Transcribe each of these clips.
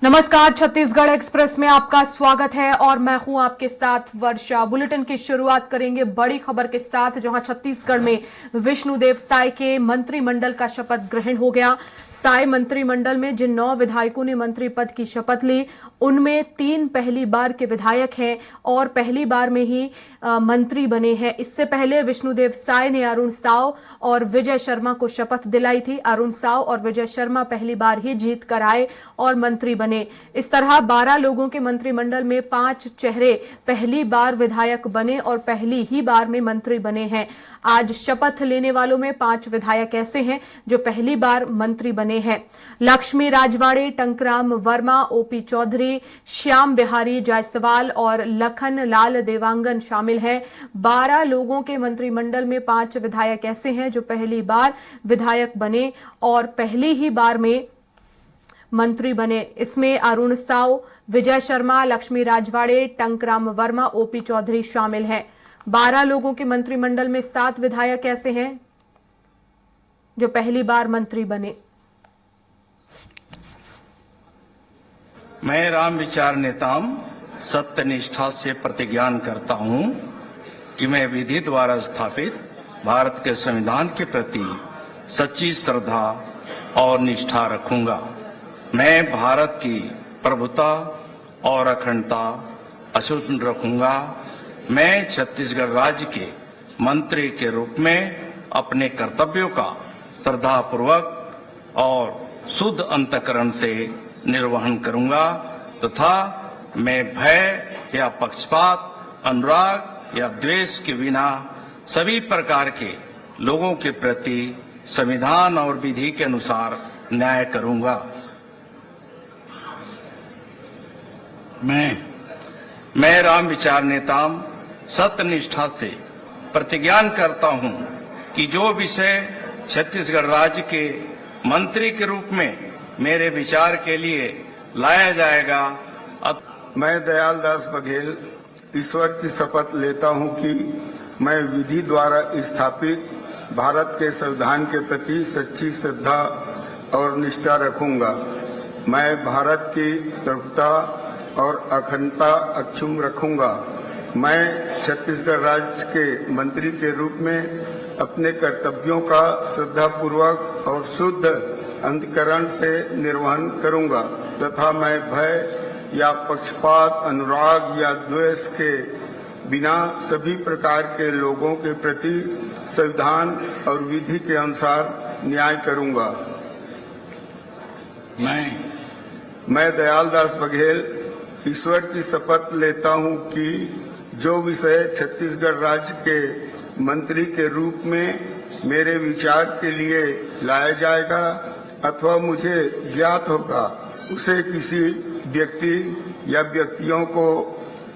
नमस्कार, छत्तीसगढ़ एक्सप्रेस में आपका स्वागत है और मैं हूं आपके साथ वर्षा। बुलेटिन की शुरुआत करेंगे बड़ी खबर के साथ, जहां छत्तीसगढ़ में विष्णुदेव साय के मंत्रिमंडल का शपथ ग्रहण हो गया। साय मंत्रिमंडल में जिन 9 विधायकों ने मंत्री पद की शपथ ली, उनमें 3 पहली बार के विधायक हैं और पहली बार में ही मंत्री बने हैं। इससे पहले विष्णुदेव साय ने अरुण साव और विजय शर्मा को शपथ दिलाई थी। अरुण साव और विजय शर्मा पहली बार ही जीत कर आए और मंत्री बने। इस तरह 12 लोगों के मंत्रिमंडल में 5 चेहरे पहली बार विधायक बने और पहली ही बार में मंत्री बने हैं। आज शपथ लेने वालों में 5 विधायक ऐसे हैं जो पहली बार मंत्री बने हैं। लक्ष्मी राजवाड़े, टंकराम वर्मा, ओपी चौधरी, श्याम बिहारी जायसवाल और लखन लाल देवांगन शामिल हैं। 12 लोगों के मंत्रिमंडल में 5 विधायक ऐसे हैं जो पहली बार विधायक बने और पहली ही बार में मंत्री बने। इसमें अरुण साव, विजय शर्मा, लक्ष्मी राजवाड़े, टंकराम वर्मा, ओपी चौधरी शामिल हैं। 12 लोगों के मंत्रिमंडल में 7 विधायक ऐसे हैं जो पहली बार मंत्री बने। मैं राम विचार नेताम सत्य निष्ठा से प्रतिज्ञान करता हूं कि मैं विधि द्वारा स्थापित भारत के संविधान के प्रति सच्ची श्रद्धा और निष्ठा रखूंगा। मैं भारत की प्रभुता और अखंडता अक्षुण्ण रखूंगा। मैं छत्तीसगढ़ राज्य के मंत्री के रूप में अपने कर्तव्यों का श्रद्धापूर्वक और शुद्ध अंतःकरण से निर्वहन करूंगा तथा मैं भय या पक्षपात, अनुराग या द्वेष के बिना सभी प्रकार के लोगों के प्रति संविधान और विधि के अनुसार न्याय करूंगा। मैं राम विचार नेताम सत्य निष्ठा से प्रतिज्ञान करता हूं कि जो विषय छत्तीसगढ़ राज्य के मंत्री के रूप में मेरे विचार के लिए लाया जाएगा। मैं दयाल दास बघेल ईश्वर की शपथ लेता हूं कि मैं विधि द्वारा स्थापित भारत के संविधान के प्रति सच्ची श्रद्धा और निष्ठा रखूंगा। मैं भारत की प्रभुता और अखंडता अक्षुण्ण रखूंगा। मैं छत्तीसगढ़ राज्य के मंत्री के रूप में अपने कर्तव्यों का श्रद्धापूर्वक और शुद्ध अंतःकरण से निर्वहन करूंगा तथा मैं भय या पक्षपात, अनुराग या द्वेष के बिना सभी प्रकार के लोगों के प्रति संविधान और विधि के अनुसार न्याय करूंगा। मैं दयाल दास बघेल ईश्वर की शपथ लेता हूं कि जो विषय छत्तीसगढ़ राज्य के मंत्री के रूप में मेरे विचार के लिए लाया जाएगा अथवा मुझे ज्ञात होगा, उसे किसी व्यक्ति या व्यक्तियों को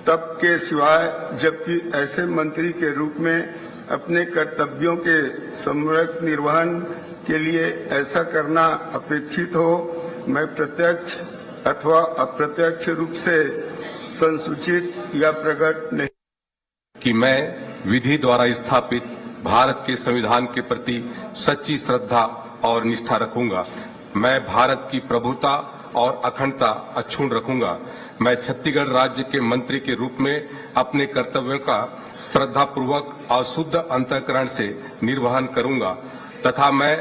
तब के सिवाय जबकि ऐसे मंत्री के रूप में अपने कर्तव्यों के सम्यक निर्वहन के लिए ऐसा करना अपेक्षित हो, मैं प्रत्यक्ष अथवा अप्रत्यक्ष रूप से संसूचित या प्रकट नहीं कि मैं विधि द्वारा स्थापित भारत के संविधान के प्रति सच्ची श्रद्धा और निष्ठा रखूंगा। मैं भारत की प्रभुता और अखंडता अक्षुण्ण रखूंगा। मैं छत्तीसगढ़ राज्य के मंत्री के रूप में अपने कर्तव्यों का श्रद्धापूर्वक और शुद्ध अंतःकरण से निर्वहन करूंगा तथा मैं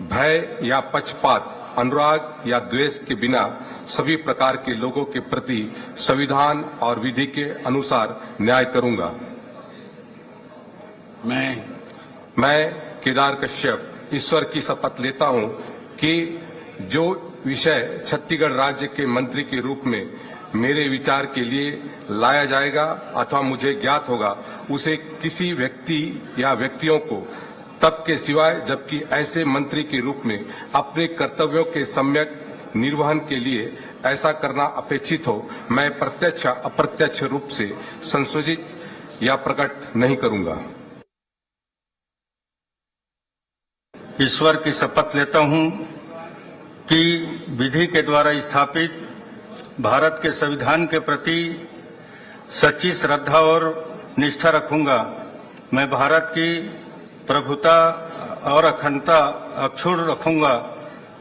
भय या पक्षपात, अनुराग या द्वेष के बिना सभी प्रकार के लोगों के प्रति संविधान और विधि के अनुसार न्याय करूंगा। मैं केदार कश्यप ईश्वर की शपथ लेता हूं कि जो विषय छत्तीसगढ़ राज्य के मंत्री के रूप में मेरे विचार के लिए लाया जाएगा अथवा मुझे ज्ञात होगा, उसे किसी व्यक्ति या व्यक्तियों को तब के सिवाय जबकि ऐसे मंत्री के रूप में अपने कर्तव्यों के सम्यक निर्वहन के लिए ऐसा करना अपेक्षित हो, मैं प्रत्यक्ष अप्रत्यक्ष रूप से संशोधित या प्रकट नहीं करूंगा। ईश्वर की शपथ लेता हूं कि विधि के द्वारा स्थापित भारत के संविधान के प्रति सच्ची श्रद्धा और निष्ठा रखूंगा। मैं भारत की प्रभुता और अखंडता अक्षुण्ण रखूंगा।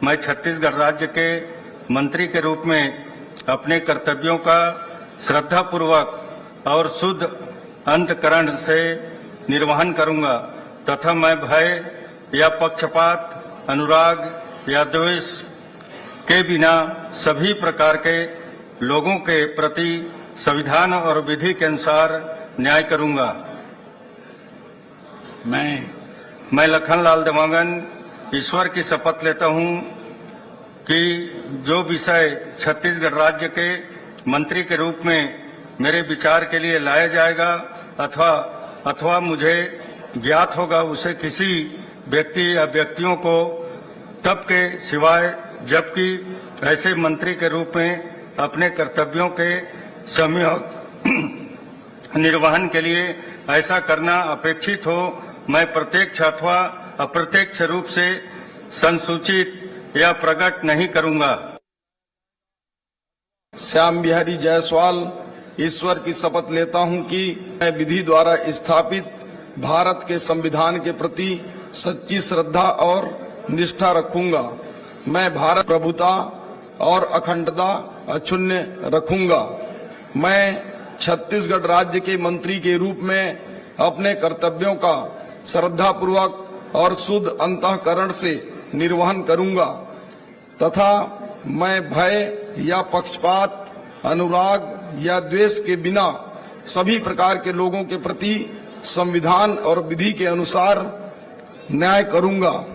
मैं छत्तीसगढ़ राज्य के मंत्री के रूप में अपने कर्तव्यों का श्रद्धापूर्वक और शुद्ध अंतःकरण से निर्वहन करूंगा तथा मैं भय या पक्षपात, अनुराग या द्वेष के बिना सभी प्रकार के लोगों के प्रति संविधान और विधि के अनुसार न्याय करूंगा। मैं लखनलाल देवांगन ईश्वर की शपथ लेता हूं कि जो विषय छत्तीसगढ़ राज्य के मंत्री के रूप में मेरे विचार के लिए लाया जाएगा अथवा मुझे ज्ञात होगा उसे किसी व्यक्ति या व्यक्तियों को तब के सिवाय जबकि ऐसे मंत्री के रूप में अपने कर्तव्यों के सम्यक निर्वहन के लिए ऐसा करना अपेक्षित हो, मैं प्रत्यक्ष अथवा अप्रत्यक्ष रूप से संसूचित या प्रकट नहीं करूंगा। श्याम बिहारी जायसवाल ईश्वर की शपथ लेता हूं कि मैं विधि द्वारा स्थापित भारत के संविधान के प्रति सच्ची श्रद्धा और निष्ठा रखूंगा। मैं भारत प्रभुता और अखंडता अक्षुण्ण रखूंगा। मैं छत्तीसगढ़ राज्य के मंत्री के रूप में अपने कर्तव्यों का श्रद्धापूर्वक और शुद्ध अंतःकरण से निर्वहन करूंगा तथा मैं भय या पक्षपात, अनुराग या द्वेष के बिना सभी प्रकार के लोगों के प्रति संविधान और विधि के अनुसार न्याय करूंगा।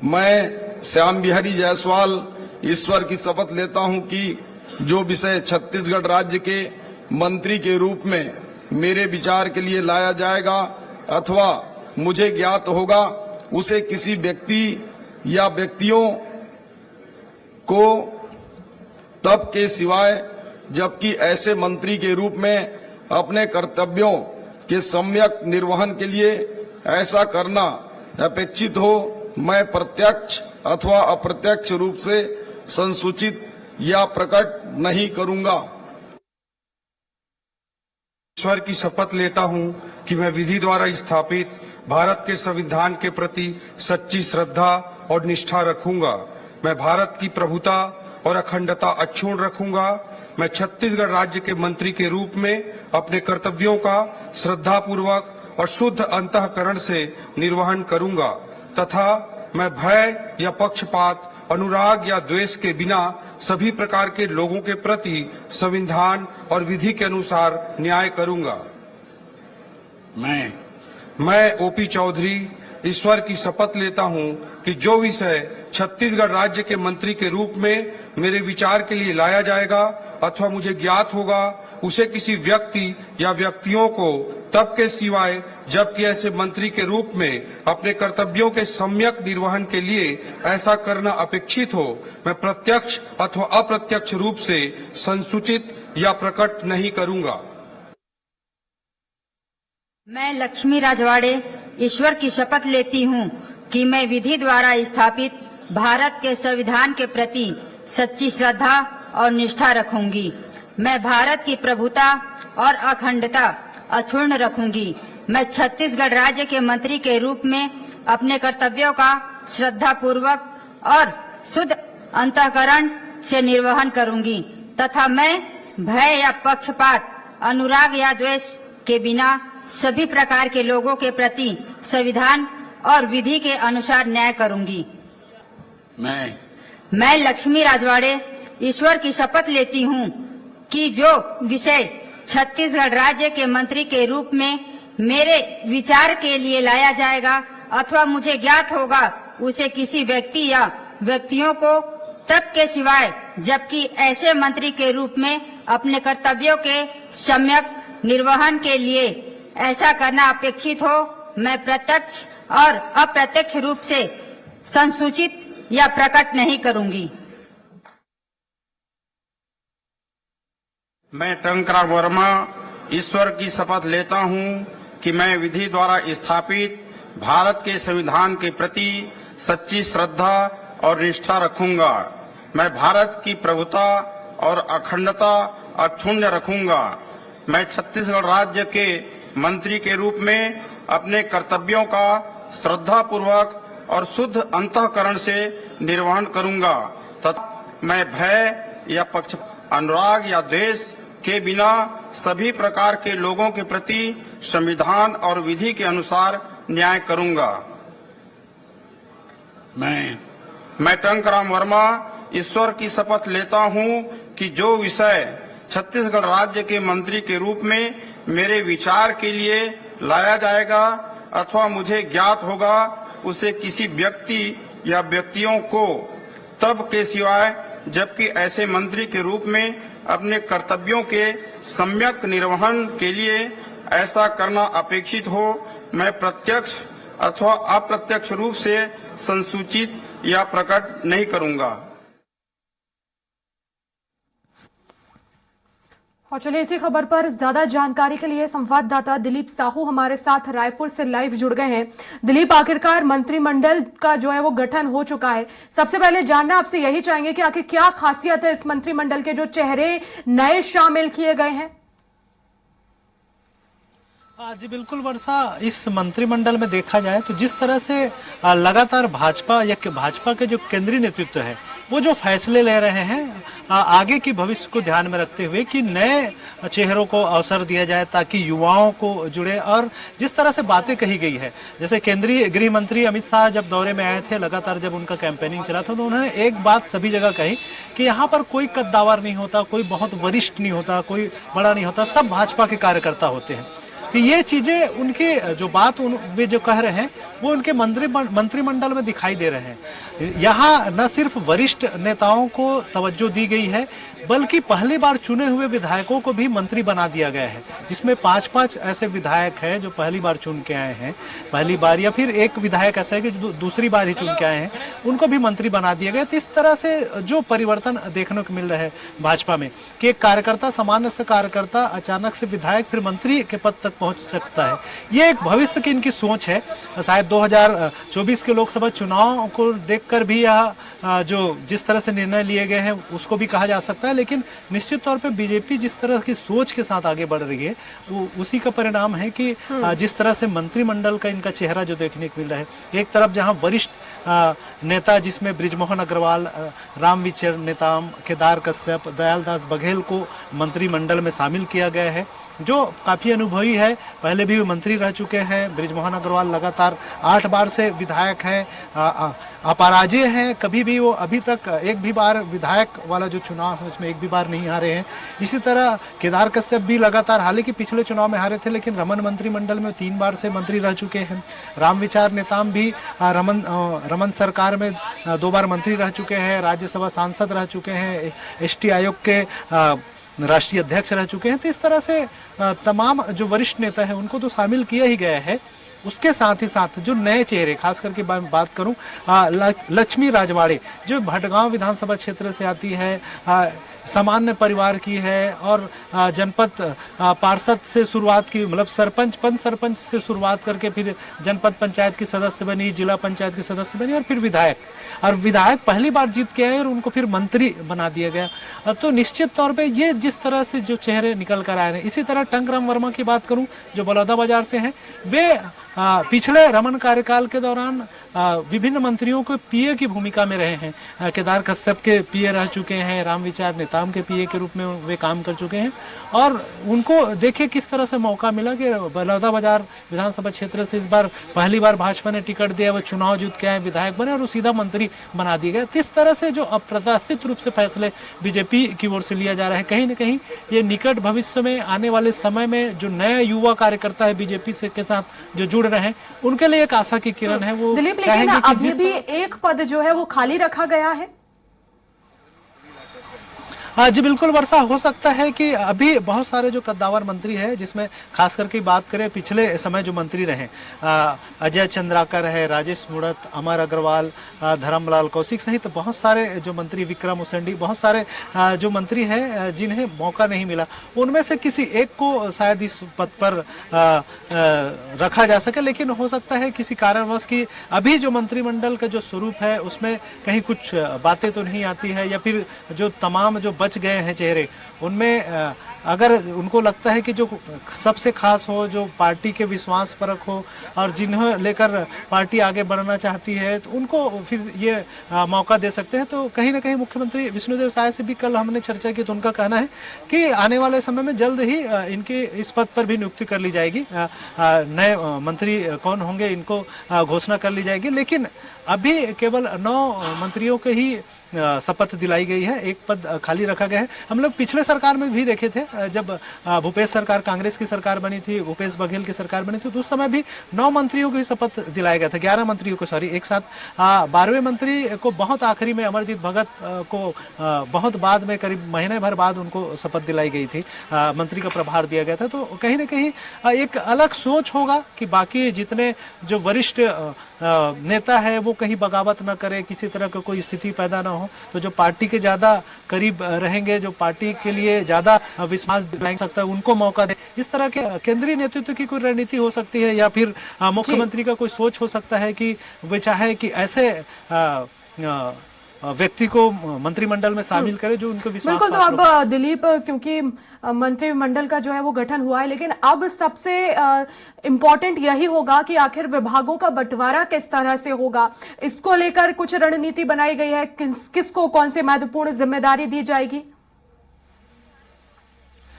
मैं श्याम बिहारी जायसवाल ईश्वर की शपथ लेता हूं कि जो विषय छत्तीसगढ़ राज्य के मंत्री के रूप में मेरे विचार के लिए लाया जाएगा अथवा मुझे ज्ञात होगा उसे किसी व्यक्ति या व्यक्तियों को तब के सिवाय जबकि ऐसे मंत्री के रूप में अपने कर्तव्यों के सम्यक निर्वहन के लिए ऐसा करना अपेक्षित हो, मैं प्रत्यक्ष अथवा अप्रत्यक्ष रूप से संसूचित या प्रकट नहीं करूंगा। ईश्वर की शपथ लेता हूं कि मैं विधि द्वारा स्थापित भारत के संविधान के प्रति सच्ची श्रद्धा और निष्ठा रखूंगा। मैं भारत की प्रभुता और अखंडता अक्षुण्ण रखूंगा। मैं छत्तीसगढ़ राज्य के मंत्री के रूप में अपने कर्तव्यों का श्रद्धापूर्वक और शुद्ध अंतःकरण से निर्वहन करूंगा तथा मैं भय या पक्षपात, अनुराग या द्वेष के बिना सभी प्रकार के लोगों के प्रति संविधान और विधि के अनुसार न्याय करूंगा। मैं ओपी चौधरी ईश्वर की शपथ लेता हूं कि जो विषय छत्तीसगढ़ राज्य के मंत्री के रूप में मेरे विचार के लिए लाया जाएगा अथवा मुझे ज्ञात होगा उसे किसी व्यक्ति या व्यक्तियों को तब के सिवाय जबकि ऐसे मंत्री के रूप में अपने कर्तव्यों के सम्यक निर्वहन के लिए ऐसा करना अपेक्षित हो, मैं प्रत्यक्ष अथवा अप्रत्यक्ष रूप से संसूचित या प्रकट नहीं करूंगा। मैं लक्ष्मी राजवाड़े ईश्वर की शपथ लेती हूँ कि मैं विधि द्वारा स्थापित भारत के संविधान के प्रति सच्ची श्रद्धा और निष्ठा रखूंगी। मैं भारत की प्रभुता और अखंडता अक्षुण्ण रखूंगी। मैं छत्तीसगढ़ राज्य के मंत्री के रूप में अपने कर्तव्यों का श्रद्धापूर्वक और शुद्ध अंतःकरण से निर्वहन करूंगी तथा मैं भय या पक्षपात, अनुराग या द्वेष के बिना सभी प्रकार के लोगों के प्रति संविधान और विधि के अनुसार न्याय करूंगी। मैं लक्ष्मी राजवाड़े ईश्वर की शपथ लेती हूँ कि जो विषय छत्तीसगढ़ राज्य के मंत्री के रूप में मेरे विचार के लिए लाया जाएगा अथवा मुझे ज्ञात होगा उसे किसी व्यक्ति या व्यक्तियों को तब के सिवाय जबकि ऐसे मंत्री के रूप में अपने कर्तव्यों के सम्यक निर्वहन के लिए ऐसा करना अपेक्षित हो, मैं प्रत्यक्ष और अप्रत्यक्ष रूप से संसूचित या प्रकट नहीं करूंगी। मैं टंकराव वर्मा ईश्वर की शपथ लेता हूं कि मैं विधि द्वारा स्थापित भारत के संविधान के प्रति सच्ची श्रद्धा और निष्ठा रखूंगा। मैं भारत की प्रभुता और अखंडता अक्षुण्ण रखूंगा। मैं छत्तीसगढ़ राज्य के मंत्री के रूप में अपने कर्तव्यों का श्रद्धापूर्वक और शुद्ध अंतःकरण से निर्वहन करूंगा तथा मैं भय या पक्ष अनुराग या द्वेष के बिना सभी प्रकार के लोगों के प्रति संविधान और विधि के अनुसार न्याय करूंगा। मैं टंकराम वर्मा ईश्वर की शपथ लेता हूं कि जो विषय छत्तीसगढ़ राज्य के मंत्री के रूप में मेरे विचार के लिए लाया जाएगा अथवा मुझे ज्ञात होगा उसे किसी व्यक्ति या व्यक्तियों को तब के सिवाय जबकि ऐसे मंत्री के रूप में अपने कर्तव्यों के सम्यक निर्वहन के लिए ऐसा करना अपेक्षित हो मैं प्रत्यक्ष अथवा अप्रत्यक्ष रूप से संसूचित या प्रकट नहीं करूंगा। और चलिए इसी खबर पर ज्यादा जानकारी के लिए संवाददाता दिलीप साहू हमारे साथ रायपुर से लाइव जुड़ गए हैं। दिलीप, आखिरकार मंत्रिमंडल का जो है वो गठन हो चुका है। सबसे पहले जानना आपसे यही चाहेंगे कि आखिर क्या खासियत है इस मंत्रिमंडल के जो चेहरे नए शामिल किए गए हैं। जी बिल्कुल वर्षा, इस मंत्रिमंडल में देखा जाए तो जिस तरह से लगातार भाजपा के जो केंद्रीय नेतृत्व है वो जो फैसले ले रहे हैं आगे की भविष्य को ध्यान में रखते हुए कि नए चेहरों को अवसर दिया जाए ताकि युवाओं को जुड़े, और जिस तरह से बातें कही गई है, जैसे केंद्रीय गृह मंत्री अमित शाह जब दौरे में आए थे, लगातार जब उनका कैंपेनिंग चला था, तो उन्होंने एक बात सभी जगह कही कि यहाँ पर कोई कद्दावर नहीं होता, कोई बहुत वरिष्ठ नहीं होता, कोई बड़ा नहीं होता, सब भाजपा के कार्यकर्ता होते हैं। कि ये चीजें उनकी जो बात वे जो कह रहे हैं वो उनके मंत्रिमंडल में दिखाई दे रहे हैं। यहाँ न सिर्फ वरिष्ठ नेताओं को तवज्जो दी गई है बल्कि पहली बार चुने हुए विधायकों को भी मंत्री बना दिया गया है, जिसमें 5-5 ऐसे विधायक हैं जो पहली बार चुन के आए हैं, पहली बार, या फिर एक विधायक ऐसा है कि जो दूसरी बार ही चुन के आए हैं, उनको भी मंत्री बना दिया गया। तो इस तरह से जो परिवर्तन देखने को मिल रहा है भाजपा में कि एक कार्यकर्ता, सामान्य से कार्यकर्ता अचानक से विधायक फिर मंत्री के पद तक पहुंच सकता है। ये एक भविष्य की इनकी सोच है। शायद 2024 के लोकसभा चुनाव को देखकर भी यह जो जिस तरह से निर्णय लिए गए हैं उसको भी कहा जा सकता है, लेकिन निश्चित तौर पे बीजेपी जिस तरह की सोच के साथ आगे बढ़ रही है वो उसी का परिणाम है कि जिस तरह से मंत्रिमंडल का इनका चेहरा जो देखने को मिल रहा है, एक तरफ जहां वरिष्ठ नेता जिसमें बृजमोहन अग्रवाल, रामविचार नेताम, केदार कश्यप, दयालदास बघेल को मंत्रिमंडल में शामिल किया गया है, जो काफी अनुभवी है, पहले भी मंत्री रह चुके हैं। बृजमोहन अग्रवाल लगातार 8 बार से विधायक हैं, अपराजय हैं, कभी भी वो अभी तक एक भी बार विधायक वाला जो चुनाव है उसमें एक भी बार नहीं हारे हैं। इसी तरह केदार कश्यप भी लगातार, हालांकि पिछले चुनाव में हारे थे लेकिन रमन मंत्रिमंडल में 3 बार से मंत्री रह चुके हैं। रामविचार नेताम भी रमन सरकार में 2 बार मंत्री रह चुके हैं, राज्यसभा सांसद रह चुके हैं, एसटी आयोग के राष्ट्रीय अध्यक्ष रह चुके हैं। तो इस तरह से तमाम जो वरिष्ठ नेता है उनको तो शामिल किया ही गया है। उसके साथ ही साथ जो नए चेहरे, खास करके बात करूं लक्ष्मी राजवाड़े, जो भटगांव विधानसभा क्षेत्र से आती है, सामान्य परिवार की है और जनपद पार्षद से शुरुआत की, मतलब सरपंच से शुरुआत करके फिर जनपद पंचायत की सदस्य बनी, जिला पंचायत की सदस्य बनी और फिर विधायक पहली बार जीत के आए और उनको फिर मंत्री बना दिया गया। तो निश्चित तौर पे ये जिस तरह से जो चेहरे निकल कर आए हैं, इसी तरह टंकराम वर्मा की बात करूं जो बलौदाबाजार से हैं, वे पिछले रमन कार्यकाल के दौरान विभिन्न मंत्रियों को पीए की भूमिका में रहे हैं। केदार कश्यप के पीए रह चुके हैं, रामविचार नेताम के पीए के रूप में वे काम कर चुके हैं और उनको देखिए किस तरह से मौका मिला कि बलौदाबाजार विधानसभा क्षेत्र से इस बार पहली बार भाजपा ने टिकट दिया, वो चुनाव जीत के आए, विधायक बने और वो सीधा मंत्री बना दिए गए। इस तरह से जो अप्रत्याशित रूप से फैसले बीजेपी की ओर से लिया जा रहा है, कहीं न कहीं ये निकट भविष्य में आने वाले समय में जो नए युवा कार्यकर्ता है बीजेपी से के साथ जो जुड़ रहे हैं उनके लिए एक आशा की किरण है। वो दिलीप, लेकिन अभी भी एक पद जो है वो खाली रखा गया है। हाँ जी बिल्कुल वर्षा, हो सकता है कि अभी बहुत सारे जो कद्दावर मंत्री हैं, जिसमें खास करके बात करें पिछले समय जो मंत्री रहे, अजय चंद्राकर है, राजेश मुड़त, अमर अग्रवाल, धर्मलाल कौशिक सहित बहुत सारे जो मंत्री, विक्रम उसेंडी, बहुत सारे जो मंत्री हैं जिन्हें मौका नहीं मिला, उनमें से किसी एक को शायद इस पद पर रखा जा सके। लेकिन हो सकता है किसी कारणवश की अभी जो मंत्रिमंडल का जो स्वरूप है उसमें कहीं कुछ बातें तो नहीं आती है, या फिर जो तमाम जो बच गए हैं चेहरे, उनमें अगर उनको लगता है कि जो सबसे खास हो, जो पार्टी के विश्वास परक हो और जिन्हें लेकर पार्टी आगे बढ़ना चाहती है, तो उनको फिर ये मौका दे सकते हैं। तो कहीं ना कहीं मुख्यमंत्री विष्णुदेव साय से भी कल हमने चर्चा की, तो उनका कहना है कि आने वाले समय में जल्द ही इनकी इस पद पर भी नियुक्ति कर ली जाएगी, नए मंत्री कौन होंगे इनको घोषणा कर ली जाएगी। लेकिन अभी केवल 9 मंत्रियों के ही शपथ दिलाई गई है, एक पद खाली रखा गया है। हम लोग पिछले सरकार में भी देखे थे, जब भूपेश सरकार, कांग्रेस की सरकार बनी थी, भूपेश बघेल की सरकार बनी थी, तो उस समय भी 9 मंत्रियों को शपथ दिलाया गया था, 11 मंत्रियों को, सॉरी, एक साथ। 12वें मंत्री को बहुत आखिरी में अमरजीत भगत को बहुत बाद में, करीब महीने भर बाद उनको शपथ दिलाई गई थी, मंत्री का प्रभार दिया गया था। तो कहीं ना कहीं एक अलग सोच होगा कि बाकी जितने जो वरिष्ठ नेता है वो कहीं बगावत न करे, किसी तरह का कोई स्थिति पैदा न हो, तो जो पार्टी के ज्यादा करीब रहेंगे, जो पार्टी के लिए ज्यादा विश्वास दिला सकता है, उनको मौका दे। इस तरह के केंद्रीय नेतृत्व की कोई रणनीति हो सकती है, या फिर मुख्यमंत्री का कोई सोच हो सकता है कि वे चाहे कि ऐसे व्यक्ति को मंत्रिमंडल में शामिल करे जो उनको विश्वास। बिल्कुल। तो अब दिलीप, क्योंकि मंत्रिमंडल का जो है वो गठन हुआ है, लेकिन अब सबसे इम्पोर्टेंट यही होगा कि आखिर विभागों का बंटवारा किस तरह से होगा। इसको लेकर कुछ रणनीति बनाई गई है, किसको कौन से महत्वपूर्ण जिम्मेदारी दी जाएगी?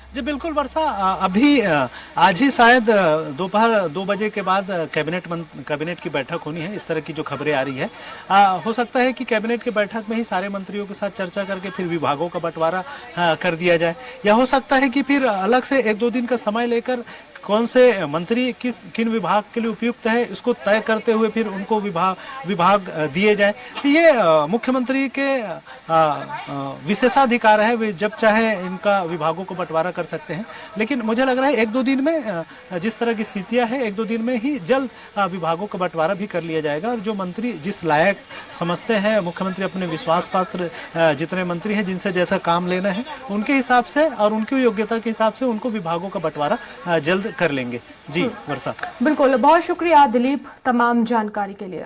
जी बिल्कुल वर्षा, अभी आज ही शायद दोपहर 2 बजे के बाद कैबिनेट की बैठक होनी है, इस तरह की जो खबरें आ रही है। हो सकता है कि कैबिनेट की बैठक में ही सारे मंत्रियों के साथ चर्चा करके फिर विभागों का बंटवारा कर दिया जाए, या हो सकता है कि फिर अलग से 1-2 दिन का समय लेकर कौन से मंत्री किन विभाग के लिए उपयुक्त है इसको तय करते हुए फिर उनको विभाग दिए जाए। तो ये मुख्यमंत्री के विशेषाधिकार है, वे जब चाहे इनका विभागों को बंटवारा कर सकते हैं। लेकिन मुझे लग रहा है 1-2 दिन में, जिस तरह की स्थितियां हैं, 1-2 दिन में ही जल्द विभागों का बंटवारा भी कर लिया जाएगा, और जो मंत्री जिस लायक समझते हैं मुख्यमंत्री अपने विश्वास पात्र जितने मंत्री हैं, जिनसे जैसा काम लेना है उनके हिसाब से और उनकी योग्यता के हिसाब से उनको विभागों का बंटवारा जल्द कर लेंगे। जी वर्षा, बिल्कुल, बहुत शुक्रिया दिलीप तमाम जानकारी के लिए।